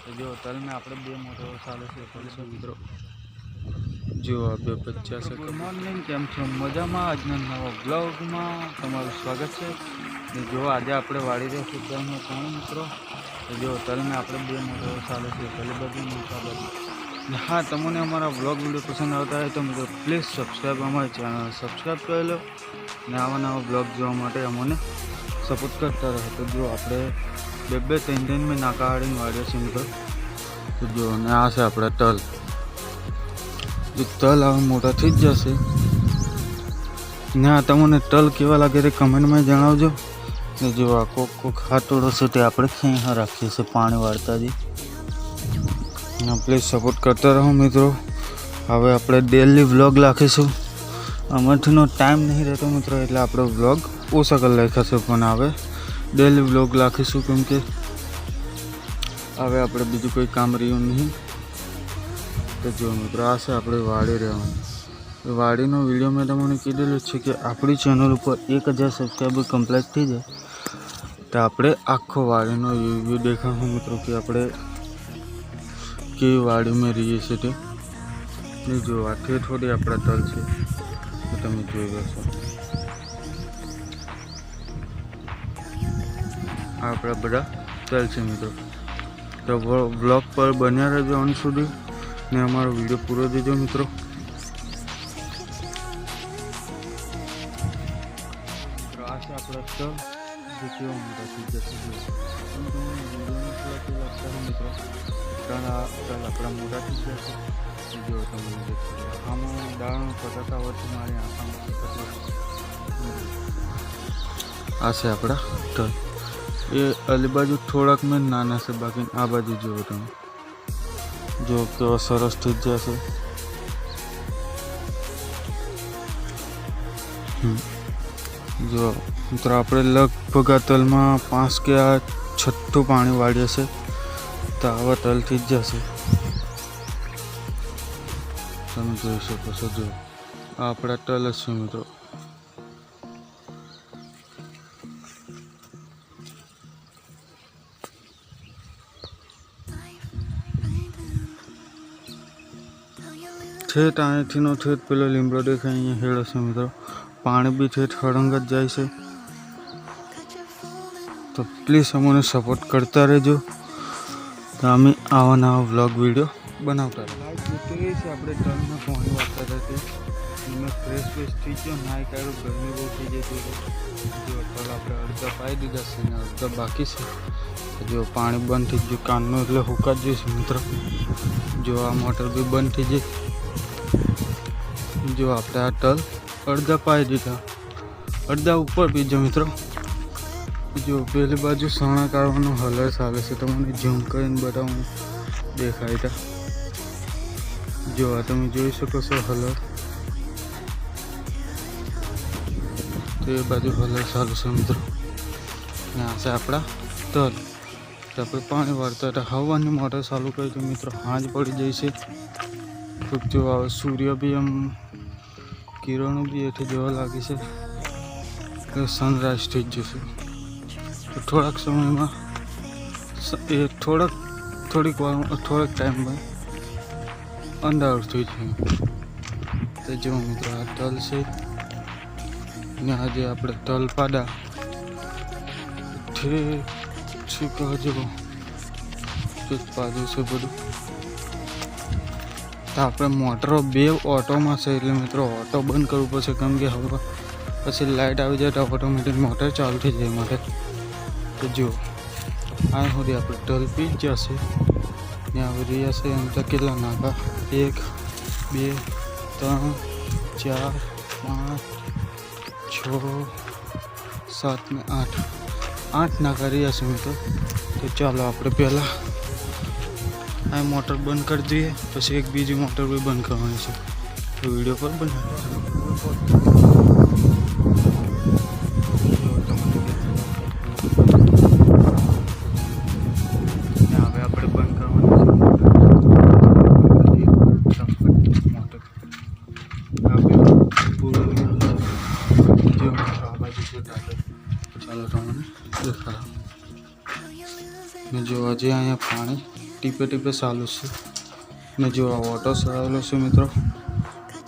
तो जो तल में આપણે બે મોટરો ચાલે છે પડશે મિત્રો। જો આ બે બચ્ચા છે। ગુડ મોર્નિંગ, કેમ છો? મજામાં? આજના નવા બ્લોગમાં તમારું સ્વાગત છે। જો આજે આપણે વાળી રહ્યા છીએ તલમાં પાણી મિત્રો। તો જો તલમાં આપણે બે મોટરો ચાલે છે પેલી બાજુ મોટા બાજુ। हाँ, તમને અમારા ब्लॉग वीडियो पसंद आता है तो મિત્રો प्लीज़ सब्सक्राइब અમારી ચેનલ સબસ્ક્રાઈબ કરી લો ને આવા નવા બ્લોગ જોવા માટે અમને સપોર્ટ કરતા રહો। તો જો આપણે બે ત્રણ મેં નાકાવાળીને વાળ્યા છે મિત્રો। તો જો ને આ છે આપણા તલ। જો તલ હવે મોટા થઈ જ જશે ને આ તમને તલ કેવા લાગે તે કમેન્ટમાં જણાવજો। ને જો આ કોક હાથોડો છે તે આપણે ખેંચા રાખીએ છીએ પાણી વાળતા જ। પ્લીઝ સપોર્ટ કરતા રહો મિત્રો। હવે આપણે ડેલી વ્લોગ રાખીશું। અમારથીનો ટાઈમ નહીં રહેતો મિત્રો એટલે આપણો વ્લોગ ઓછા કરી નાખ્યા છે, પણ હવે ડેલી વ્લોગ રાખીશું કેમ કે હવે આપણે બીજું કોઈ કામ રહ્યું નહીં। તો જો મિત્રો આ છે આપણે વાડી રહેવાનું। વાડીનો વિડીયો મેં તમને કીધેલું છે કે આપણી ચેનલ ઉપર 1000 સબસ્ક્રાઈબર કમ્પ્લીટ થઈ જાય તો આપણે આખો વાડીનો રિવ્યૂ દેખાડું મિત્રો કે આપણે કેવી વાડીમાં રહીએ છીએ તે। જો આ થોડી આપણા તલ છે તો તમે જોઈ લેશો। આપણા બધા તલ છે મિત્રો। તો બ્લોગ પર બન્યા રહેજો અંત સુધી ને અમારો વિડીયો પૂરો દેજો મિત્રો। આ છે આપણા તલ જે કેવા મોટા થઈ જશે મિત્રો। તલ આપણા મોટા થઈ જશે જો તમે આમાં દાળનો પટાકા વચ્ચે મારી આંખામાં આ છે આપણા તલ। એ અલી બાજુ થોડાક મેં નાના છે, બાકી આ બાજુ જુઓ તમે જો કેવા સરસ થઈ જશે। જો મિત્રો આપણે લગભગ આ તલમાં 5 કે 6 પાણી વાળીએ છે તો આવા તલ થઈ જ જશે। તમે જોઈ શકો છો જો આ આપણા તલ જ છે મિત્રો। ઠેઠ અહીંથીનો ઠેઠ પેલો લીમડો દેખાય અહીંયા હેડો છે મિત્રો। પાણી બી ઠેઠ હળંગ જ જાય છે। તો પ્લીઝ અમને સપોર્ટ કરતા રહેજો તો અમે આવા નવા વ્લોગ વિડીયો બનાવતા રહે। છે આપણે તલમાં પાણી વાળતા હતા એમાં ફ્રેશ થઈ ગયો નાઈ કાઢ્યું, ગરમી બહુ થઈ જતી જો તલ આપણે અડધા પાઈ દીધા છે ને અડધા બાકી છે। જો પાણી બંધ થઈ ગયું કાનનું એટલે હુકા જ જઈશ મિત્રો। જો આ મોટર બી બંધ થઈ જાય। જો આપણે આ તલ અડધા પાઈ દીધા, અડધા ઉપર બીજો મિત્રો। જો પેલી બાજુ સણા કાઢવાનો હલર ચાલે છે, તમને ઝૂમ કરીને બતાવું દેખાય તા। જો આ તમે જોઈ શકો છો હલર, તો એ બાજુ હલર ચાલુ છે મિત્રો। ને આ છે આપણા તલ। તો આપણે પાણી વાળતા હતા, હવાની મોટર ચાલુ કરી તો મિત્રો હાંજ પડી જાય છે। ખૂબ જો આવે સૂર્ય બી એમ કિરણો બી એથી જોવા લાગે છે કે સનરાઈઝ થઈ જ જશે। તો થોડાક સમયમાં એ થોડાક ટાઈમમાં અંધારું થઈ જાય। તો જો મિત્રો આ તલ છે ને આજે આપણે તલ પાડા ઠીક હજુ પાડ્યું છે બધું। તો આપણે મોટરો બે ઓટોમાં છે એટલે મિત્રો ઓટો બંધ કરવું પડશે કેમ કે હવે પછી લાઇટ આવી જાય તો ઓટોમેટિક મોટર ચાલુ થઈ જાય માટે। તો જો આ સુધી આપણે તલ પી જ જશે ને આવી રહ્યા છે એમ તો કેટલા નાકા 1 2 3 4 5 6 7 ને 8 નાકા રહ્યા છે મિત્રો। તો ચાલો આપણે પહેલાં આ મોટર બંધ કરી દઈએ, પછી એક બીજી મોટર બી બંધ કરવાની છે। તો વિડીયો પર બનાવીએ। હવે આપણે બંધ કરવાની મોટર ચાલો તમને દેખાડો। જો હજી અહીંયા પાણી ટીપે ટીપે ચાલુ છે ને જો આ ઓટો ચલાવેલો છે મિત્રો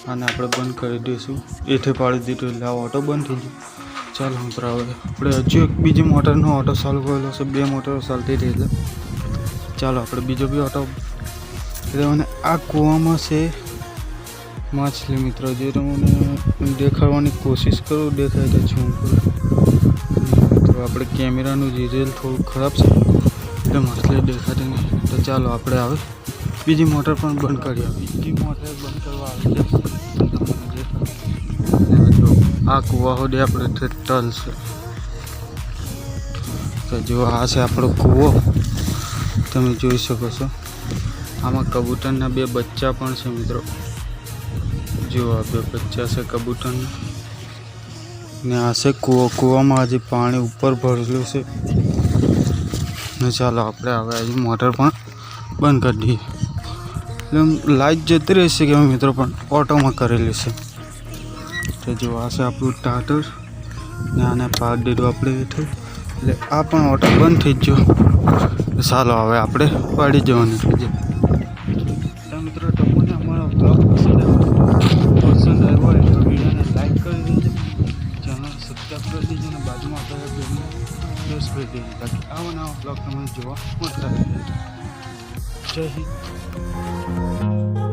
આને આપણે બંધ કરી દઈશું એઠે પાડી દીધું એટલે આ ઓટો બંધ થઈ ગયો ચાલો મિત્રો હવે આપણે હજુ એક બીજી મોટરનો ઓટો ચાલુ કરેલો છે 2 મોટરો ચાલતી હતી એટલે ચાલો આપણે બીજો બી ઓટો એટલે મને આ કૂવામાં છે માછલી મિત્રો જે તમને દેખાડવાની કોશિશ કરું દેખાય તો છું તો આપણે કેમેરાનું રિઝલ્ટ થોડું ખરાબ છે એટલે માછલી દેખાતી નહીં તો ચાલો આપણે હવે બીજી મોટર પણ બંધ કરી આવી બીજી મોટર બંધ કરવા આવી જશે જો આ કૂવા સુધી આપણે ટલ છે તો જો આ છે આપણો કૂવો તમે જોઈ શકો છો આમાં કબૂતરના 2 બચ્ચા પણ છે મિત્રો જો આ 2 બચ્ચા છે કબૂતરના ને આ છે કૂવો કૂવામાં હજી પાણી ઉપર ભરેલું છે ને ચાલો આપણે હવે હજી મોટર પણ બંધ કરી દઈએ એટલે લાઈટ જતી રહેશે કે મિત્રો પણ ઓટોમાં કરેલી છે તો જો આ છે આપણું ટાટર ને આને પાડી દીધું આપણે હેઠળ એટલે આ પણ ઓટો બંધ થઈ ગયો ચાલો હવે આપણે પાડી જવાનું છે મિત્રો તમને અમારો બ્લોગ પસંદ આવ્યો હોય તો વિડીયોને લાઈક કરી દેજો ચેનલ સબસ્ક્રાઈબ કરી દેજો અને બાજુમાં આપણે બેલને પ્રેસ કરી દેજો તાકી આવા નવા બ્લોગ તમને જોવા મળતા રહે જય હિન્દ